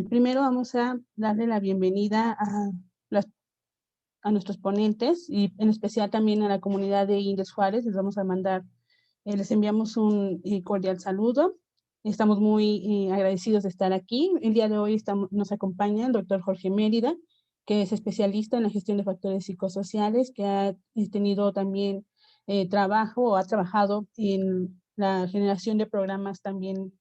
Primero vamos a darle la bienvenida las a nuestros ponentes y en especial también a la comunidad de Index Juárez. Les enviamos un cordial saludo. Estamos muy agradecidos de estar aquí. El día de hoy nos acompaña el doctor Jorge Mérida, que es especialista en la gestión de factores psicosociales, que ha tenido también trabajo o ha trabajado en la generación de programas también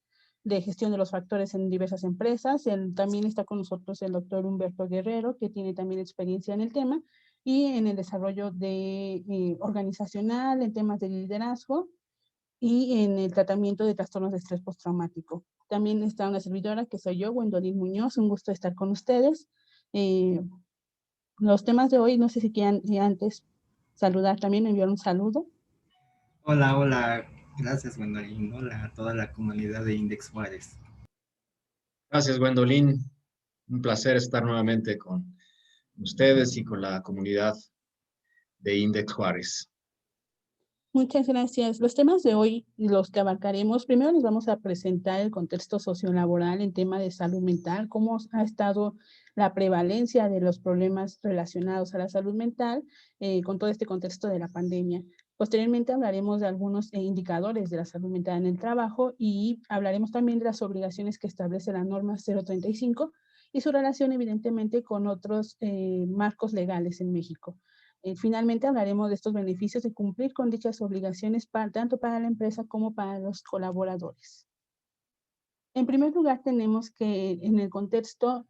de gestión de los factores en diversas empresas. También está con nosotros el doctor Humberto Guerrero, que tiene también experiencia en el tema y en el desarrollo organizacional, en temas de liderazgo y en el tratamiento de trastornos de estrés postraumático. También está una servidora que soy yo, Gwendolyn Muñoz, un gusto estar con ustedes. Eh, los temas de hoy, no sé si quieran antes saludar también, enviar un saludo. Hola, hola, gracias Gwendolyn, hola a toda la comunidad de Index Juárez. Gracias, Gwendolyn. Un placer estar nuevamente con ustedes y con la comunidad de Index Juárez. Muchas gracias. Los temas de hoy, los que abarcaremos, primero les vamos a presentar el contexto sociolaboral en tema de salud mental, cómo ha estado la prevalencia de los problemas relacionados a la salud mental con todo este contexto de la pandemia. Posteriormente hablaremos de algunos indicadores de la salud mental en el trabajo y hablaremos también de las obligaciones que establece la norma 035 y su relación evidentemente con otros marcos legales en México. Finalmente hablaremos de estos beneficios de cumplir con dichas obligaciones tanto para la empresa como para los colaboradores. En primer lugar, tenemos que en el contexto,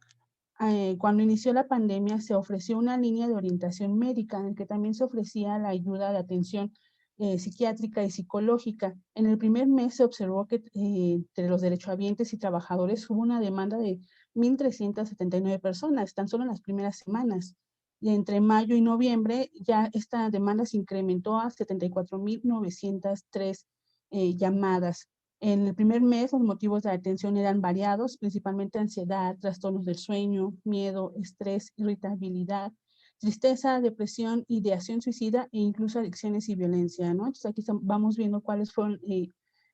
cuando inició la pandemia, se ofreció una línea de orientación médica en la que también se ofrecía la ayuda de atención psiquiátrica y psicológica. En el primer mes se observó que entre los derechohabientes y trabajadores hubo una demanda de 1,379 personas, tan solo en las primeras semanas. Y entre mayo y noviembre ya esta demanda se incrementó a 74,903 llamadas. En el primer mes los motivos de atención eran variados, principalmente ansiedad, trastornos del sueño, miedo, estrés, irritabilidad, tristeza, depresión, ideación suicida e incluso adicciones y violencia, ¿no? Entonces aquí vamos viendo cuáles fueron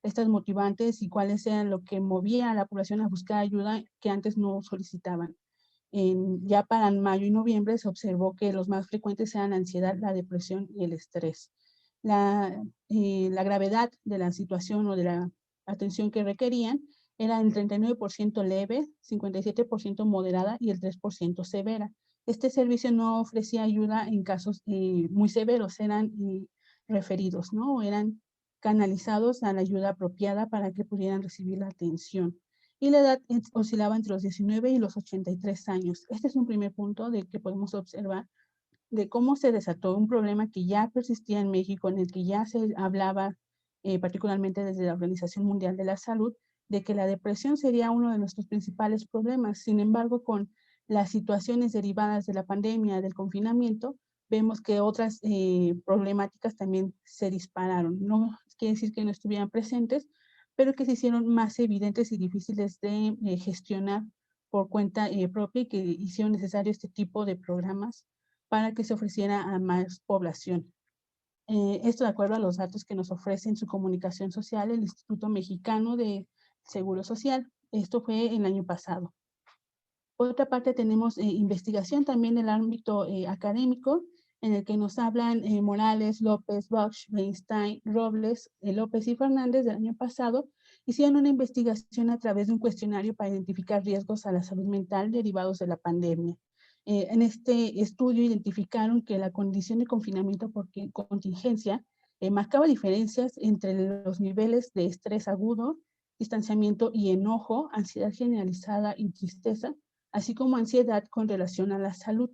estas motivantes y cuáles eran lo que movía a la población a buscar ayuda que antes no solicitaban. Ya para mayo y noviembre se observó que los más frecuentes eran la ansiedad, la depresión y el estrés. La gravedad de la situación o de la atención que requerían era el 39% leve, 57% moderada y el 3% severa. Este servicio no ofrecía ayuda en casos muy severos, eran referidos, ¿no? O eran canalizados a la ayuda apropiada para que pudieran recibir la atención. Y la edad oscilaba entre los 19 y los 83 años. Este es un primer punto de que podemos observar de cómo se desató un problema que ya persistía en México, en el que ya se hablaba, particularmente desde la Organización Mundial de la Salud, de que la depresión sería uno de nuestros principales problemas. Sin embargo, con las situaciones derivadas de la pandemia, del confinamiento, vemos que otras problemáticas también se dispararon. No quiere decir que no estuvieran presentes, pero que se hicieron más evidentes y difíciles de gestionar por cuenta propia y que hicieron necesario este tipo de programas para que se ofreciera a más población. Esto de acuerdo a los datos que nos ofrece en su comunicación social el Instituto Mexicano de Seguro Social. Esto fue el año pasado. Por otra parte, tenemos investigación también en el ámbito académico, en el que nos hablan Morales, López, Bosch, Weinstein, Robles, López y Fernández del año pasado, hicieron una investigación a través de un cuestionario para identificar riesgos a la salud mental derivados de la pandemia. En este estudio identificaron que la condición de confinamiento por contingencia marcaba diferencias entre los niveles de estrés agudo, distanciamiento y enojo, ansiedad generalizada y tristeza, así como ansiedad con relación a la salud.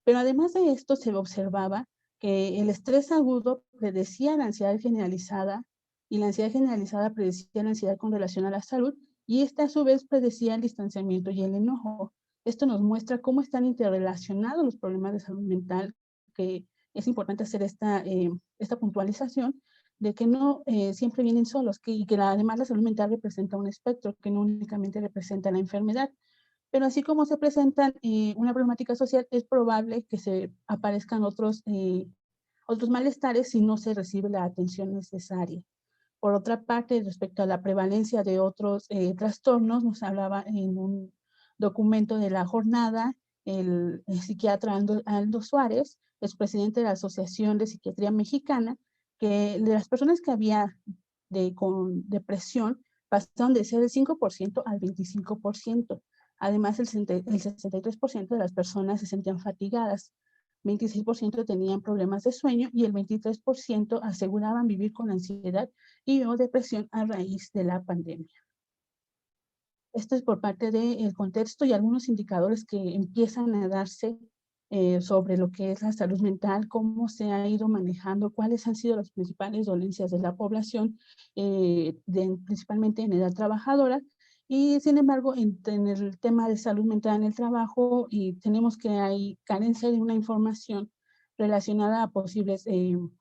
Pero además de esto se observaba que el estrés agudo predecía la ansiedad generalizada y la ansiedad generalizada predecía la ansiedad con relación a la salud y esta a su vez predecía el distanciamiento y el enojo. Esto nos muestra cómo están interrelacionados los problemas de salud mental, que es importante hacer esta puntualización de que no siempre vienen solos y que además la salud mental representa un espectro que no únicamente representa la enfermedad. Pero así como se presentan una problemática social, es probable que se aparezcan otros malestares si no se recibe la atención necesaria. Por otra parte, respecto a la prevalencia de otros trastornos, nos hablaba en un documento de la jornada, el psiquiatra Aldo Suárez, expresidente de la Asociación de Psiquiatría Mexicana, que de las personas que había con depresión pasaron de ser el 5% al 25%. Además, el 63% de las personas se sentían fatigadas, 26% tenían problemas de sueño y el 23% aseguraban vivir con ansiedad y o depresión a raíz de la pandemia. Esto es por parte del contexto y algunos indicadores que empiezan a darse sobre lo que es la salud mental, cómo se ha ido manejando, cuáles han sido las principales dolencias de la población, principalmente en edad trabajadora. Y sin embargo, en el tema de salud mental en el trabajo, tenemos que hay carencia de una información relacionada a posibles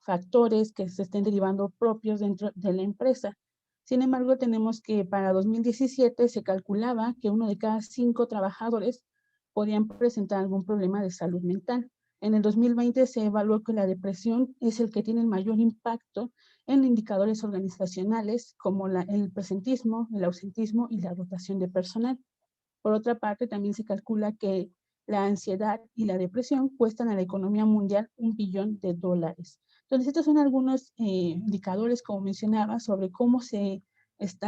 factores que se estén derivando propios dentro de la empresa. Sin embargo, tenemos que para 2017 se calculaba que 1 de cada 5 trabajadores podían presentar algún problema de salud mental. En el 2020 se evaluó que la depresión es el que tiene el mayor impacto en indicadores organizacionales como el presentismo, el ausentismo y la rotación de personal. Por otra parte, también se calcula que la ansiedad y la depresión cuestan a la economía mundial $1 billón. Entonces, estos son algunos indicadores, como mencionaba, sobre cómo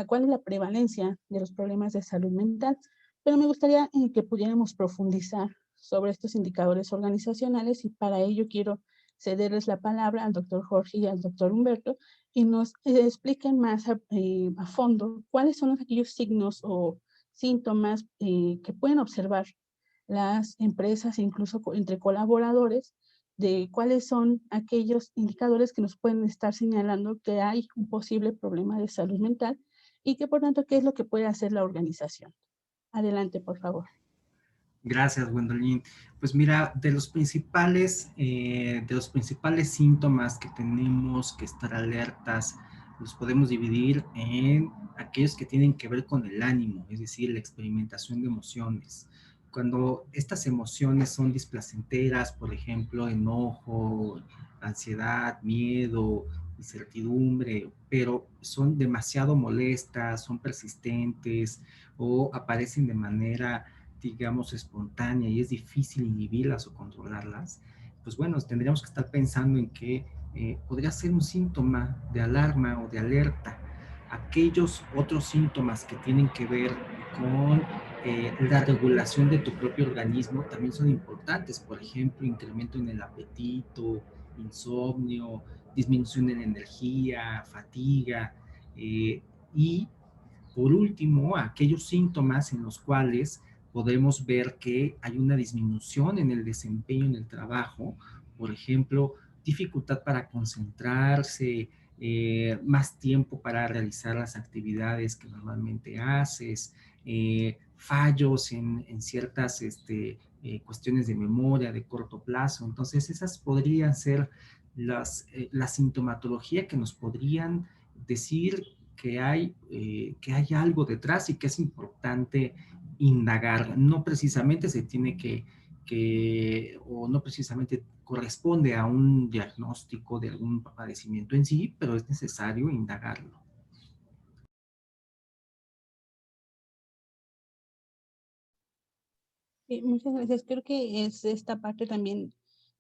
cuál es la prevalencia de los problemas de salud mental. Pero me gustaría que pudiéramos profundizar sobre estos indicadores organizacionales y para ello quiero cederles la palabra al doctor Jorge y al doctor Humberto y nos expliquen más a fondo cuáles son aquellos signos o síntomas que pueden observar las empresas, incluso entre colaboradores, de cuáles son aquellos indicadores que nos pueden estar señalando que hay un posible problema de salud mental y que por tanto, ¿qué es lo que puede hacer la organización? Adelante, por favor. Gracias, Gwendolyn. Pues mira, de los principales síntomas que tenemos que estar alertas, los podemos dividir en aquellos que tienen que ver con el ánimo, es decir, la experimentación de emociones. Cuando estas emociones son displacenteras, por ejemplo, enojo, ansiedad, miedo, incertidumbre, pero son demasiado molestas, son persistentes o aparecen de manera, digamos, espontánea y es difícil inhibirlas o controlarlas, pues bueno, tendríamos que estar pensando en que podría ser un síntoma de alarma o de alerta. Aquellos otros síntomas que tienen que ver con la regulación de tu propio organismo también son importantes, por ejemplo, incremento en el apetito, insomnio, disminución en la energía, fatiga, y por último, aquellos síntomas en los cuales podemos ver que hay una disminución en el desempeño en el trabajo, por ejemplo, dificultad para concentrarse, más tiempo para realizar las actividades que normalmente haces, fallos en ciertas cuestiones de memoria de corto plazo. Entonces, esas podrían ser la sintomatología que nos podrían decir que hay algo detrás y que es importante indagar. No precisamente se tiene o no precisamente corresponde a un diagnóstico de algún padecimiento en sí, pero es necesario indagarlo. Sí, muchas gracias. Creo que es esta parte también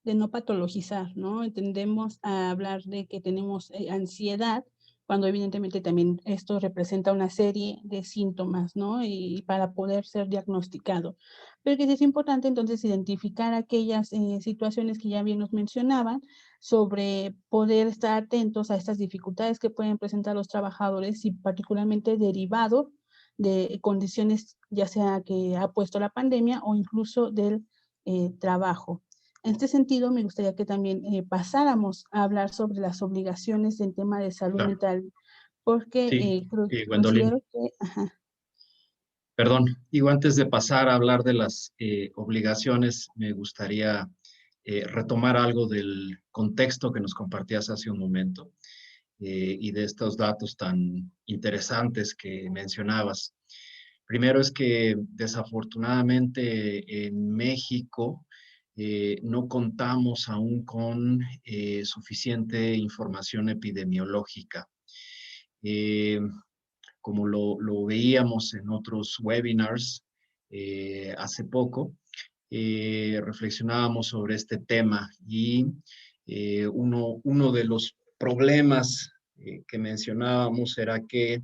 de no patologizar, ¿no? Tendemos a hablar de que tenemos ansiedad, cuando evidentemente también esto representa una serie de síntomas, ¿no? Y para poder ser diagnosticado. Pero que es importante entonces identificar aquellas situaciones que ya bien nos mencionaban sobre poder estar atentos a estas dificultades que pueden presentar los trabajadores y particularmente derivado de condiciones, ya sea que ha puesto la pandemia o incluso del trabajo. En este sentido, me gustaría que también pasáramos a hablar sobre las obligaciones en tema de salud Claro. mental, porque Sí, Gwendolyn, considero que... Ajá. perdón, digo, antes de pasar a hablar de las obligaciones, me gustaría retomar algo del contexto que nos compartías hace un momento y de estos datos tan interesantes que mencionabas. Primero es que desafortunadamente en México no contamos aún con suficiente información epidemiológica. Como lo veíamos en otros webinars, hace poco, reflexionábamos sobre este tema y uno de los problemas que mencionábamos era que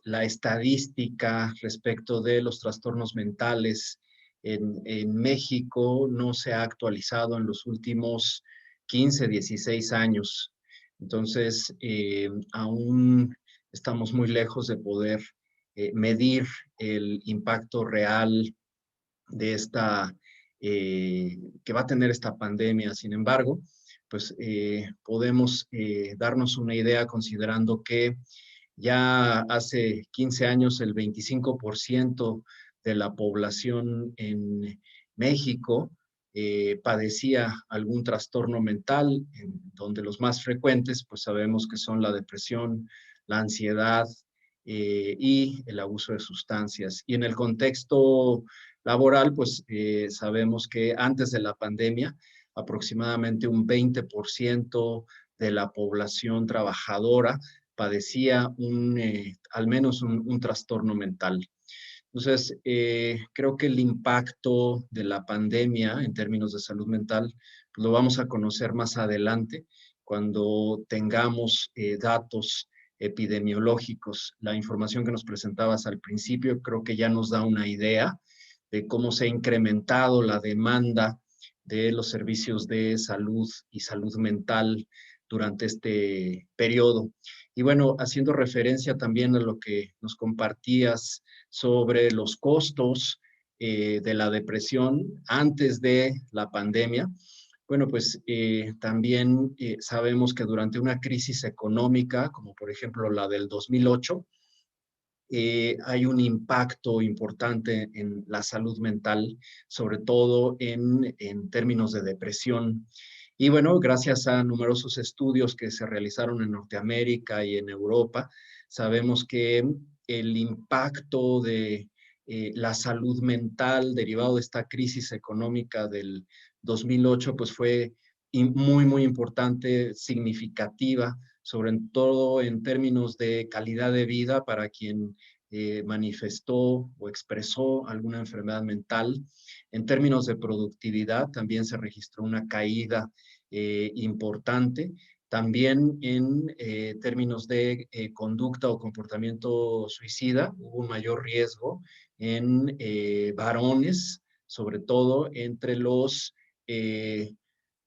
la estadística respecto de los trastornos mentales en México no se ha actualizado en los últimos 15, 16 años. Entonces, aún estamos muy lejos de poder medir el impacto real de que va a tener esta pandemia. Sin embargo, pues podemos darnos una idea considerando que ya hace 15 años el 25% de la población en México padecía algún trastorno mental, en donde los más frecuentes pues sabemos que son la depresión, la ansiedad y el abuso de sustancias. Y en el contexto laboral pues sabemos que antes de la pandemia aproximadamente un 20% de la población trabajadora padecía al menos un trastorno mental. Entonces, creo que el impacto de la pandemia en términos de salud mental pues lo vamos a conocer más adelante cuando tengamos datos epidemiológicos. La información que nos presentabas al principio creo que ya nos da una idea de cómo se ha incrementado la demanda de los servicios de salud y salud mental durante este periodo. Y bueno, haciendo referencia también a lo que nos compartías sobre los costos de la depresión antes de la pandemia, bueno, pues también sabemos que durante una crisis económica, como por ejemplo la del 2008, hay un impacto importante en la salud mental, sobre todo en términos de depresión. Y bueno, gracias a numerosos estudios que se realizaron en Norteamérica y en Europa, sabemos que el impacto de la salud mental derivado de esta crisis económica del 2008, pues fue muy, muy importante, significativa, sobre todo en términos de calidad de vida para quien manifestó o expresó alguna enfermedad mental. En términos de productividad, también se registró una caída importante. También en términos de conducta o comportamiento suicida, hubo un mayor riesgo en varones, sobre todo entre los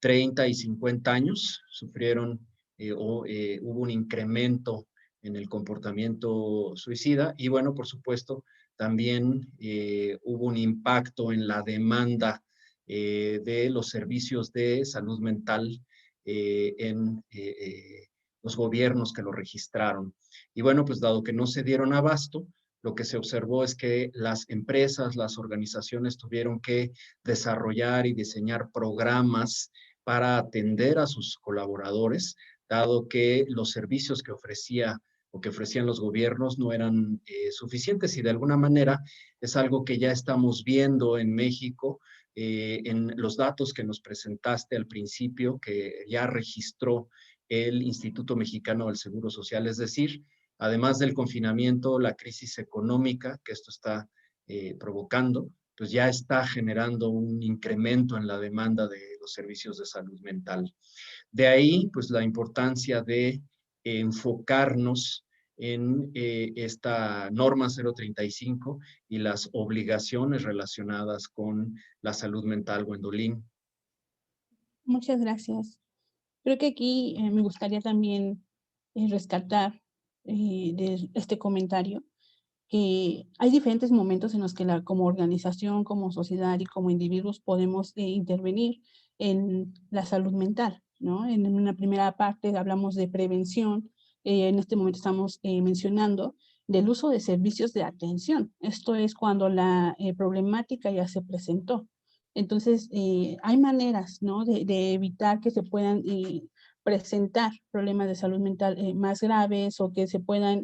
30 y 50 años, sufrieron hubo un incremento en el comportamiento suicida y bueno, por supuesto, también hubo un impacto en la demanda de los servicios de salud mental en los gobiernos que lo registraron. Y bueno, pues dado que no se dieron abasto, lo que se observó es que las empresas, las organizaciones tuvieron que desarrollar y diseñar programas para atender a sus colaboradores, dado que los servicios que ofrecía o que ofrecían los gobiernos no eran suficientes y de alguna manera es algo que ya estamos viendo en México en los datos que nos presentaste al principio, que ya registró el Instituto Mexicano del Seguro Social, es decir, además del confinamiento, la crisis económica que esto está provocando, pues ya está generando un incremento en la demanda de los servicios de salud mental. De ahí, pues la importancia de enfocarnos en esta norma 035 y las obligaciones relacionadas con la salud mental, Gwendolyn. Muchas gracias. Creo que aquí me gustaría también rescatar de este comentario que hay diferentes momentos en los que como organización, como sociedad y como individuos podemos intervenir en la salud mental, ¿no? En una primera parte hablamos de prevención, en este momento estamos mencionando del uso de servicios de atención. Esto es cuando la problemática ya se presentó. Entonces, hay maneras, ¿no? de evitar que se puedan presentar problemas de salud mental más graves o que se puedan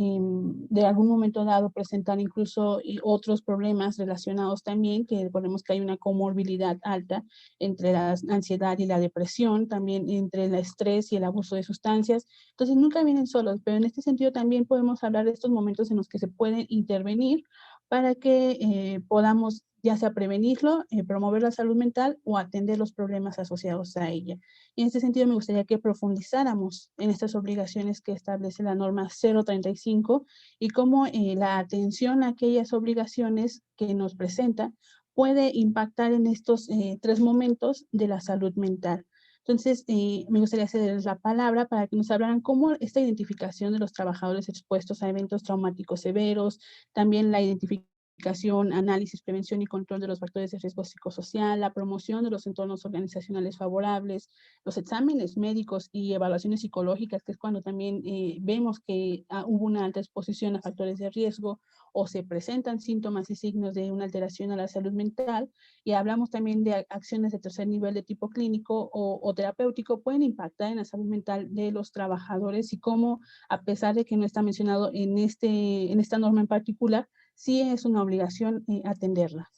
de algún momento dado presentar incluso otros problemas relacionados también, que recordemos que hay una comorbilidad alta entre la ansiedad y la depresión, también entre el estrés y el abuso de sustancias. Entonces nunca vienen solos, pero en este sentido también podemos hablar de estos momentos en los que se pueden intervenir para que podamos ya sea prevenirlo, promover la salud mental o atender los problemas asociados a ella. Y en este sentido me gustaría que profundizáramos en estas obligaciones que establece la norma 035 y cómo la atención a aquellas obligaciones que nos presenta puede impactar en estos 3 momentos de la salud mental. Entonces, me gustaría cederles la palabra para que nos hablaran cómo esta identificación de los trabajadores expuestos a eventos traumáticos severos, también la identificación, análisis, prevención y control de los factores de riesgo psicosocial, la promoción de los entornos organizacionales favorables, los exámenes médicos y evaluaciones psicológicas, que es cuando también vemos que hubo una alta exposición a factores de riesgo o se presentan síntomas y signos de una alteración a la salud mental, y hablamos también de acciones de tercer nivel de tipo clínico o terapéutico, pueden impactar en la salud mental de los trabajadores y cómo, a pesar de que no está mencionado en esta norma en particular, sí es una obligación atenderla.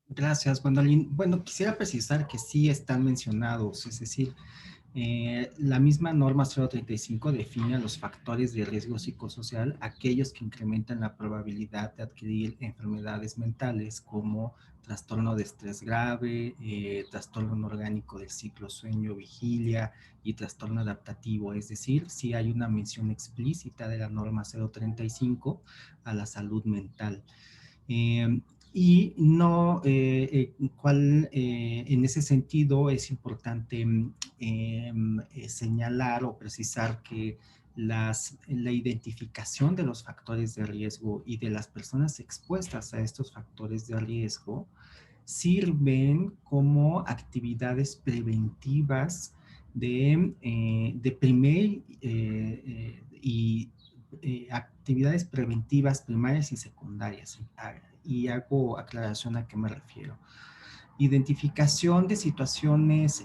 Gracias, Gwendolyn. Bueno, quisiera precisar que sí están mencionados, es decir, la misma norma 035 define a los factores de riesgo psicosocial, aquellos que incrementan la probabilidad de adquirir enfermedades mentales como trastorno de estrés grave, trastorno orgánico del ciclo sueño-vigilia y trastorno adaptativo. Es decir, sí hay una mención explícita de la norma 035 a la salud mental. Y no, en ese sentido es importante señalar o precisar que la identificación de los factores de riesgo y de las personas expuestas a estos factores de riesgo sirven como actividades preventivas de primer y actividades preventivas primarias y secundarias. Y hago aclaración a qué me refiero. Identificación de situaciones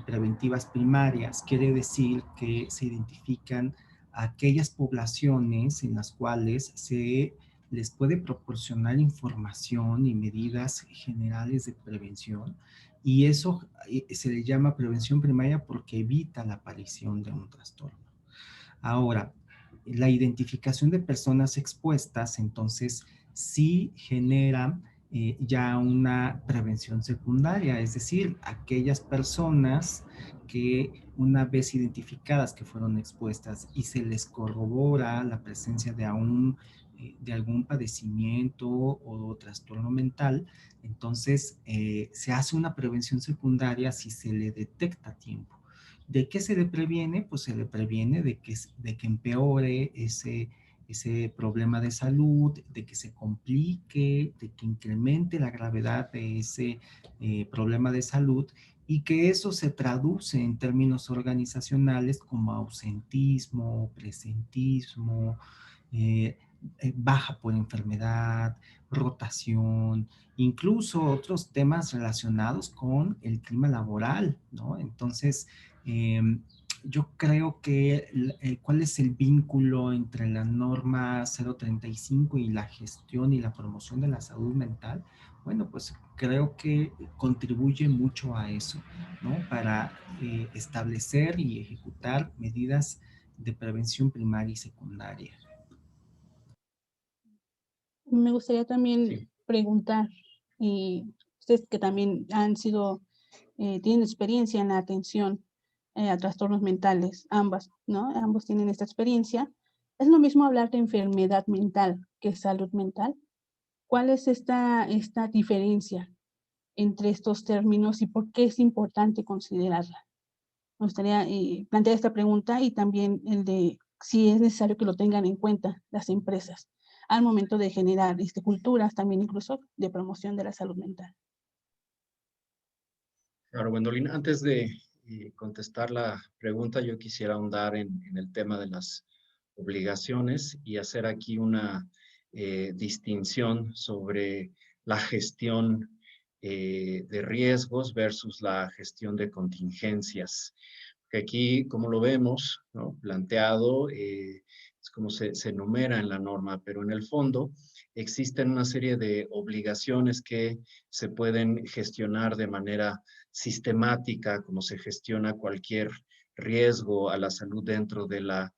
preventivas primarias quiere decir que se identifican aquellas poblaciones en las cuales se les puede proporcionar información y medidas generales de prevención, y eso se le llama prevención primaria porque evita la aparición de un trastorno. Ahora, la identificación de personas expuestas, entonces, sí genera ya una prevención secundaria, es decir, aquellas personas que una vez identificadas que fueron expuestas y se les corrobora la presencia de algún padecimiento o trastorno mental, entonces se hace una prevención secundaria si se le detecta a tiempo. ¿De qué se le previene? Pues se le previene de que empeore ese problema de salud, de que se complique, de que incremente la gravedad de ese problema de salud, y que eso se traduce en términos organizacionales como ausentismo, presentismo, baja por enfermedad, rotación, incluso otros temas relacionados con el clima laboral, ¿no? Entonces, yo creo que cuál es el vínculo entre la norma 035 y la gestión y la promoción de la salud mental. Bueno, pues creo que contribuye mucho a eso, ¿no? Para establecer y ejecutar medidas de prevención primaria y secundaria. Me gustaría también Sí. preguntar, ustedes que también tienen experiencia en la atención a trastornos mentales, ambas, ¿no? Ambos tienen esta experiencia. ¿Es lo mismo hablar de enfermedad mental que salud mental? ¿Cuál es esta diferencia entre estos términos y por qué es importante considerarla? Me gustaría plantear esta pregunta y también el de si es necesario que lo tengan en cuenta las empresas al momento de generar culturas también incluso de promoción de la salud mental. Claro, Gwendolyn, antes de contestar la pregunta, yo quisiera ahondar en el tema de las obligaciones y hacer aquí una distinción sobre la gestión de riesgos versus la gestión de contingencias. Que aquí, como lo vemos, ¿no? Planteado, es como se enumera en la norma, pero en el fondo existen una serie de obligaciones que se pueden gestionar de manera sistemática, como se gestiona cualquier riesgo a la salud dentro de la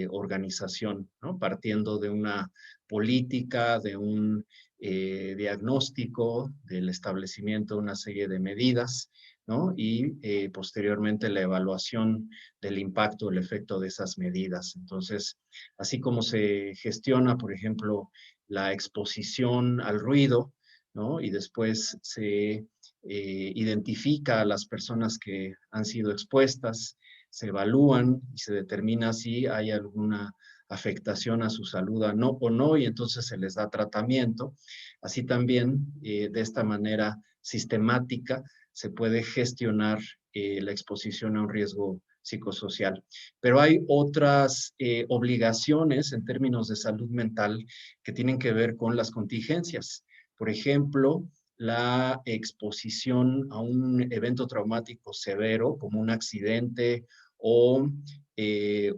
organización, ¿no? Partiendo de una política, de un diagnóstico, del establecimiento de una serie de medidas, ¿no? Y posteriormente la evaluación del impacto, el efecto de esas medidas. Entonces, así como se gestiona, por ejemplo, la exposición al ruido, ¿no? Y después se identifica a las personas que han sido expuestas, se evalúan y se determina si hay alguna afectación a su salud o no, y entonces se les da tratamiento. Así también, de esta manera sistemática, se puede gestionar la exposición a un riesgo psicosocial. Pero hay otras obligaciones en términos de salud mental que tienen que ver con las contingencias. Por ejemplo, la exposición a un evento traumático severo, como un accidente o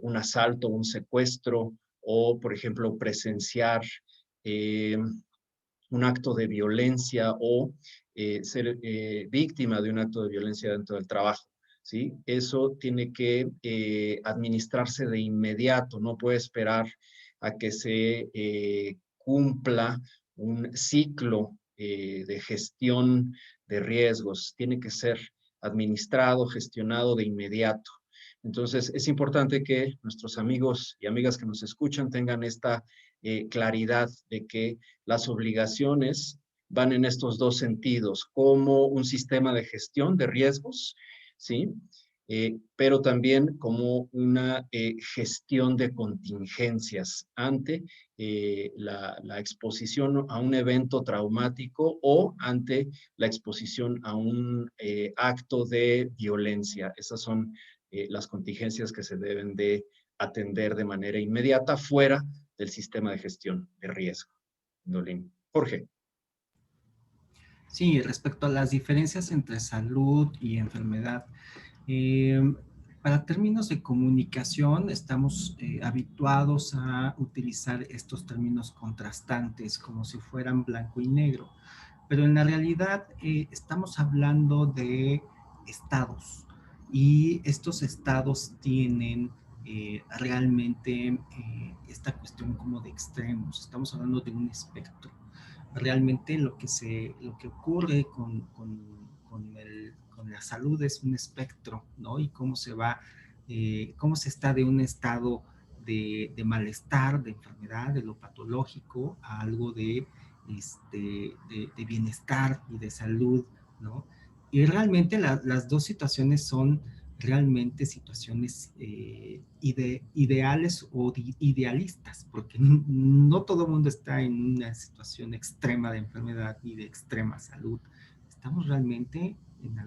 un asalto, un secuestro, o, por ejemplo, presenciar un acto de violencia o ser víctima de un acto de violencia dentro del trabajo, ¿sí? Eso tiene que administrarse de inmediato, no puede esperar a que se cumpla un ciclo de gestión de riesgos, tiene que ser administrado, gestionado de inmediato. Entonces, es importante que nuestros amigos y amigas que nos escuchan tengan esta claridad de que las obligaciones van en estos dos sentidos, como un sistema de gestión de riesgos, ¿sí? Pero también como una gestión de contingencias ante la exposición a un evento traumático o ante la exposición a un acto de violencia. Esas son las contingencias que se deben de atender de manera inmediata fuera del sistema de gestión de riesgo. Dolín. Jorge. Sí, respecto a las diferencias entre salud y enfermedad, para términos de comunicación estamos habituados a utilizar estos términos contrastantes como si fueran blanco y negro, pero en la realidad estamos hablando de estados y estos estados tienen realmente esta cuestión como de extremos. Estamos hablando de un espectro. Realmente lo que ocurre con la salud es un espectro, ¿no? Y cómo cómo se está de un estado de malestar, de enfermedad, de lo patológico, a algo de bienestar y de salud, ¿no? Y realmente las dos situaciones son realmente situaciones ideales o idealistas, porque no todo el mundo está en una situación extrema de enfermedad ni de extrema salud. Estamos realmente en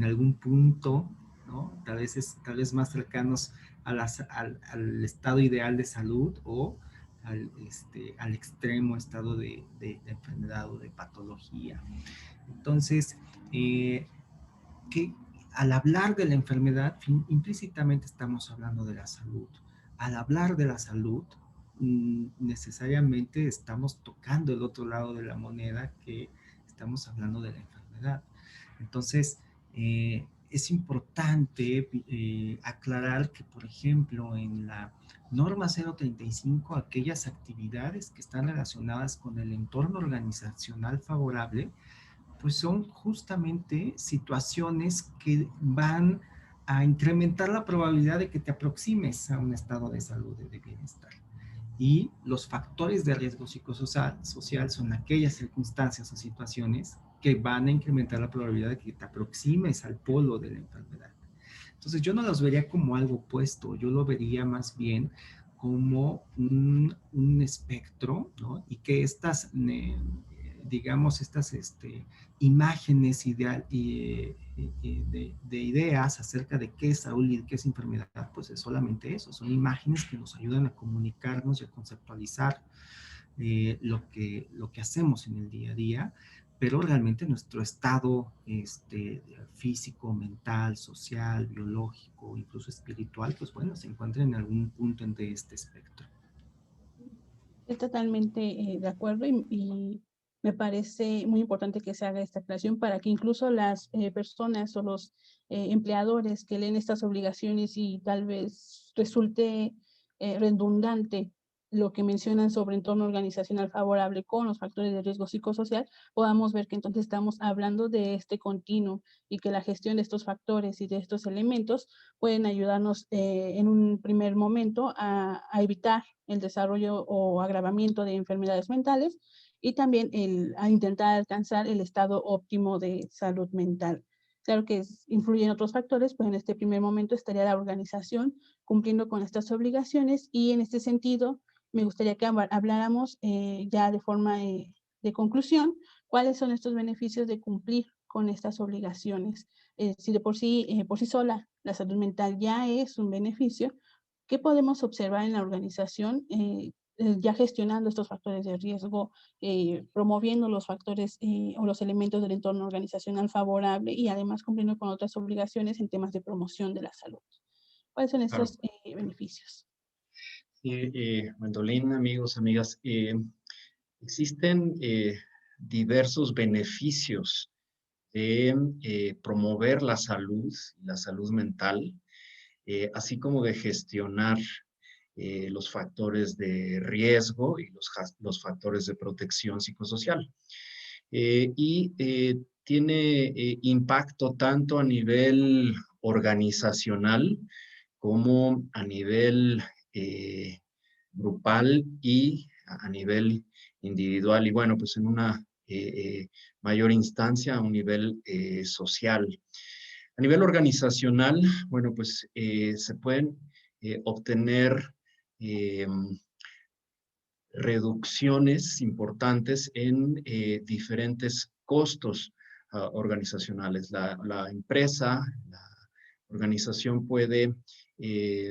algún punto, ¿no? Tal vez más cercanos al estado ideal de salud o al extremo estado de enfermedad o de patología. Entonces, que al hablar de la enfermedad, implícitamente estamos hablando de la salud. Al hablar de la salud, necesariamente estamos tocando el otro lado de la moneda, que estamos hablando de la enfermedad. Entonces, es importante aclarar que, por ejemplo, en la norma 035, aquellas actividades que están relacionadas con el entorno organizacional favorable, pues son justamente situaciones que van a incrementar la probabilidad de que te aproximes a un estado de salud y de bienestar. Y los factores de riesgo psicosocial son aquellas circunstancias o situaciones que van a incrementar la probabilidad de que te aproximes al polo de la enfermedad. Entonces yo no los vería como algo opuesto, yo lo vería más bien como un espectro, ¿no? Y que estas imágenes de ideas acerca de qué es salud y qué es enfermedad, pues es solamente eso, son imágenes que nos ayudan a comunicarnos y a conceptualizar lo que hacemos en el día a día, pero realmente nuestro estado físico, mental, social, biológico, incluso espiritual, pues bueno, se encuentra en algún punto de este espectro. Estoy totalmente de acuerdo y me parece muy importante que se haga esta aclaración para que incluso las personas o los empleadores que leen estas obligaciones y tal vez resulte redundante lo que mencionan sobre entorno organizacional favorable con los factores de riesgo psicosocial, podamos ver que entonces estamos hablando de este continuo y que la gestión de estos factores y de estos elementos pueden ayudarnos en un primer momento a evitar el desarrollo o agravamiento de enfermedades mentales y también a intentar alcanzar el estado óptimo de salud mental. Claro que influyen otros factores, pero en este primer momento estaría la organización cumpliendo con estas obligaciones y en este sentido me gustaría que habláramos ya de forma de conclusión, cuáles son estos beneficios de cumplir con estas obligaciones. Si de por sí sola la salud mental ya es un beneficio, ¿qué podemos observar en la organización ya gestionando estos factores de riesgo, promoviendo los factores o los elementos del entorno organizacional favorable y además cumpliendo con otras obligaciones en temas de promoción de la salud? ¿Cuáles son Claro. estos beneficios? Gwendolyn, amigos, amigas, existen diversos beneficios de promover la salud mental, así como de gestionar los factores de riesgo y los factores de protección psicosocial. Tiene impacto tanto a nivel organizacional como a nivel grupal y a nivel individual. Y bueno, pues en una mayor instancia a un nivel social. A nivel organizacional, bueno, pues se pueden obtener reducciones importantes en diferentes costos organizacionales. La empresa, la organización puede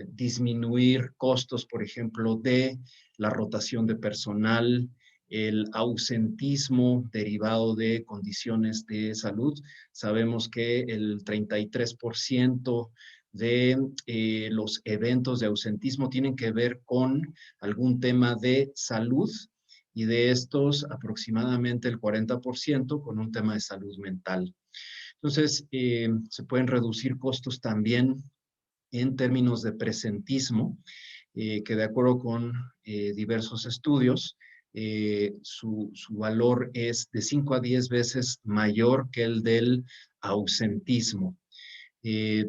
disminuir costos, por ejemplo, de la rotación de personal, el ausentismo derivado de condiciones de salud. Sabemos que el 33% de los eventos de ausentismo tienen que ver con algún tema de salud y de estos aproximadamente el 40% con un tema de salud mental. Entonces, se pueden reducir costos también en términos de presentismo, que de acuerdo con diversos estudios, su valor es de 5 a 10 veces mayor que el del ausentismo.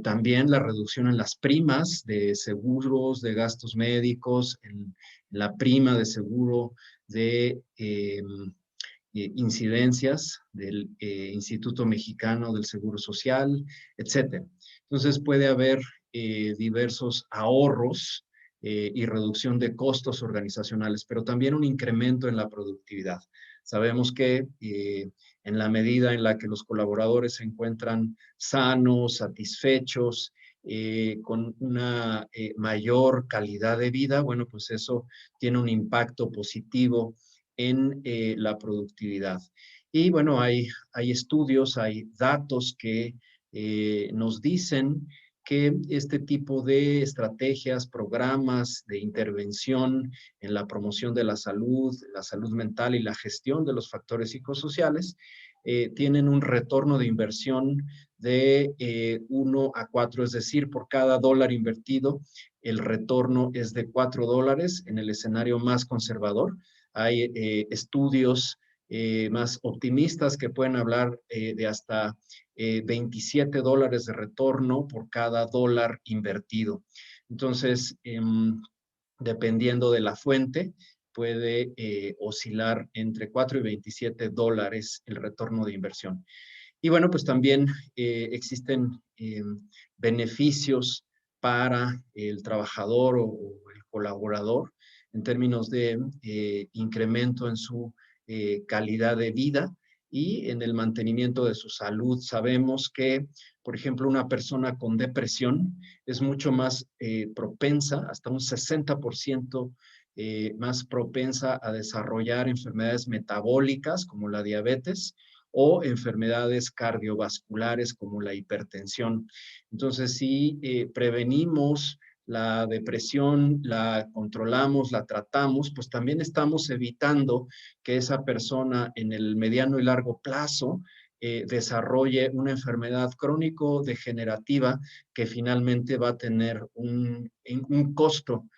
También la reducción en las primas de seguros, de gastos médicos, en la prima de seguro de incidencias del Instituto Mexicano del Seguro Social, etc. Entonces puede haber diversos ahorros y reducción de costos organizacionales, pero también un incremento en la productividad. Sabemos que en la medida en la que los colaboradores se encuentran sanos, satisfechos, con una mayor calidad de vida, bueno, pues eso tiene un impacto positivo en la productividad. Y bueno, hay estudios, hay datos que nos dicen que este tipo de estrategias, programas de intervención en la promoción de la salud mental y la gestión de los factores psicosociales tienen un retorno de inversión de 1 a 4, es decir, por cada dólar invertido, el retorno es de $4 en el escenario más conservador. Hay estudios más optimistas que pueden hablar de hasta $27 de retorno por cada dólar invertido. Entonces, dependiendo de la fuente, puede oscilar entre 4 y $27 el retorno de inversión. Y bueno, pues también existen beneficios para el trabajador o el colaborador en términos de incremento en su calidad de vida y en el mantenimiento de su salud. Sabemos que, por ejemplo, una persona con depresión es mucho más propensa, hasta un 60% más propensa a desarrollar enfermedades metabólicas como la diabetes o enfermedades cardiovasculares como la hipertensión. Entonces, si prevenimos la depresión, la controlamos, la tratamos, pues también estamos evitando que esa persona en el mediano y largo plazo desarrolle una enfermedad crónico-degenerativa que finalmente va a tener un costo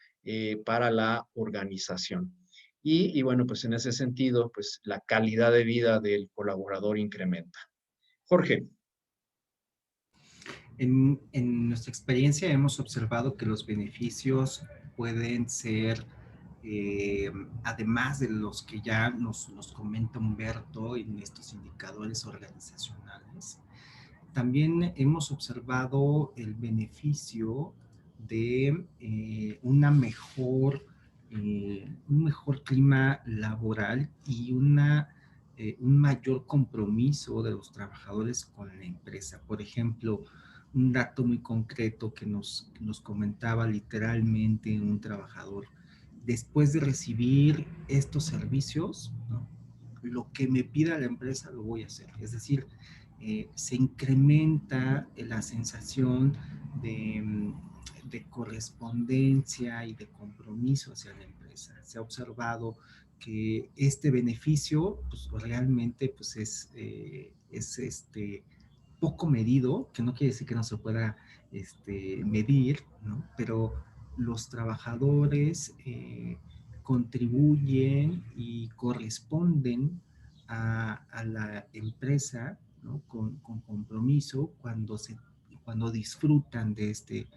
para la organización. Y bueno, pues en ese sentido, pues la calidad de vida del colaborador incrementa. Jorge. En nuestra experiencia hemos observado que los beneficios pueden ser, además de los que ya nos comenta Humberto en estos indicadores organizacionales, también hemos observado el beneficio de un mejor clima laboral y un mayor compromiso de los trabajadores con la empresa. Por ejemplo, un dato muy concreto que nos comentaba literalmente un trabajador: después de recibir estos servicios, ¿no?, lo que me pida la empresa lo voy a hacer. Es decir, se incrementa la sensación de correspondencia y de compromiso hacia la empresa. Se ha observado que este beneficio pues, realmente pues, es poco medido, que no quiere decir que no se pueda medir, ¿no? Pero los trabajadores contribuyen y corresponden a la empresa, ¿no?, con compromiso cuando disfrutan de este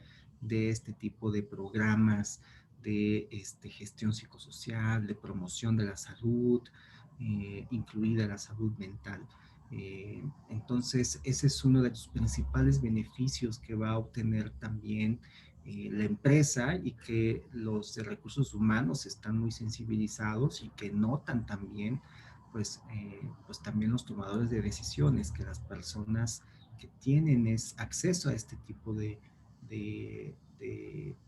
tipo de programas de gestión psicosocial, de promoción de la salud, incluida la salud mental. Entonces, ese es uno de los principales beneficios que va a obtener también la empresa, y que los de recursos humanos están muy sensibilizados y que notan también, pues también los tomadores de decisiones, que las personas que tienen acceso a este tipo de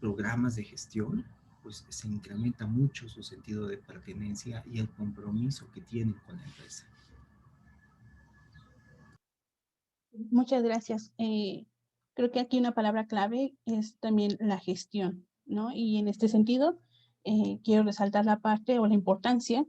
programas de gestión, pues se incrementa mucho su sentido de pertenencia y el compromiso que tienen con la empresa. Muchas gracias. Creo que aquí una palabra clave es también la gestión, ¿no? Y en este sentido, quiero resaltar la parte o la importancia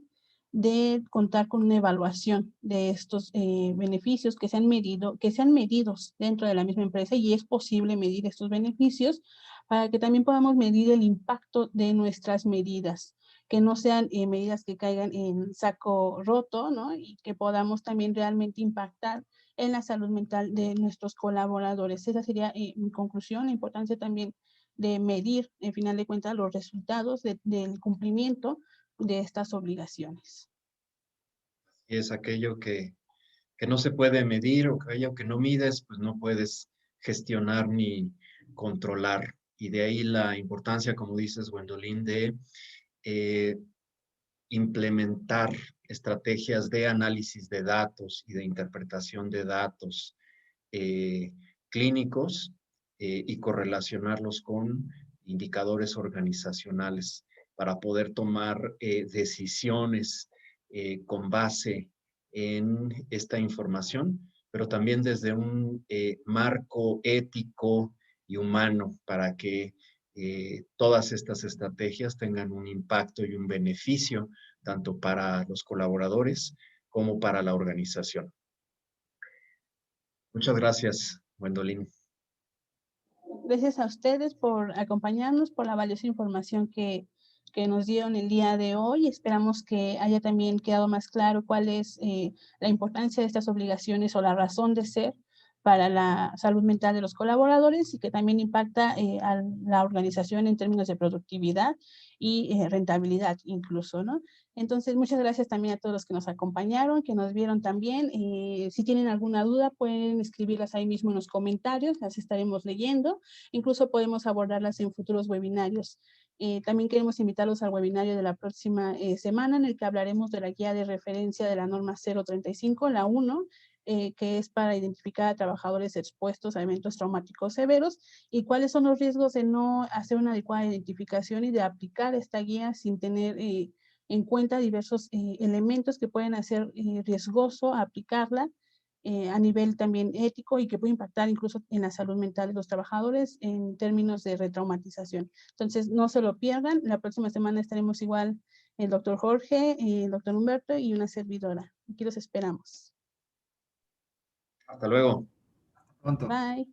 de contar con una evaluación de estos beneficios que sean medidos dentro de la misma empresa, y es posible medir estos beneficios para que también podamos medir el impacto de nuestras medidas, que no sean medidas que caigan en saco roto, ¿no? Y que podamos también realmente impactar en la salud mental de nuestros colaboradores. Esa sería mi conclusión, la importancia también de medir, en final de cuentas, los resultados del cumplimiento de estas obligaciones. Y es aquello que no se puede medir, o aquello que no mides, pues no puedes gestionar ni controlar. Y de ahí la importancia, como dices, Gwendolyn, de implementar estrategias de análisis de datos y de interpretación de datos clínicos y correlacionarlos con indicadores organizacionales para poder tomar decisiones con base en esta información, pero también desde un marco ético y humano, para que todas estas estrategias tengan un impacto y un beneficio tanto para los colaboradores como para la organización. Muchas gracias, Gwendolyn. Gracias a ustedes por acompañarnos, por la valiosa información que nos dieron el día de hoy. Esperamos que haya también quedado más claro cuál es la importancia de estas obligaciones o la razón de ser para la salud mental de los colaboradores, y que también impacta a la organización en términos de productividad y rentabilidad incluso, ¿no? Entonces, muchas gracias también a todos los que nos acompañaron, que nos vieron también. Si tienen alguna duda, pueden escribirlas ahí mismo en los comentarios, las estaremos leyendo. Incluso podemos abordarlas en futuros webinarios. También queremos invitarlos al webinario de la próxima semana, en el que hablaremos de la guía de referencia de la norma 035, la 1, que es para identificar a trabajadores expuestos a eventos traumáticos severos, y cuáles son los riesgos de no hacer una adecuada identificación y de aplicar esta guía sin tener en cuenta diversos elementos que pueden hacer riesgoso aplicarla a nivel también ético, y que puede impactar incluso en la salud mental de los trabajadores en términos de retraumatización. Entonces, no se lo pierdan. La próxima semana estaremos igual el doctor Jorge, el doctor Humberto y una servidora. Aquí los esperamos. Hasta luego. Pronto. Bye.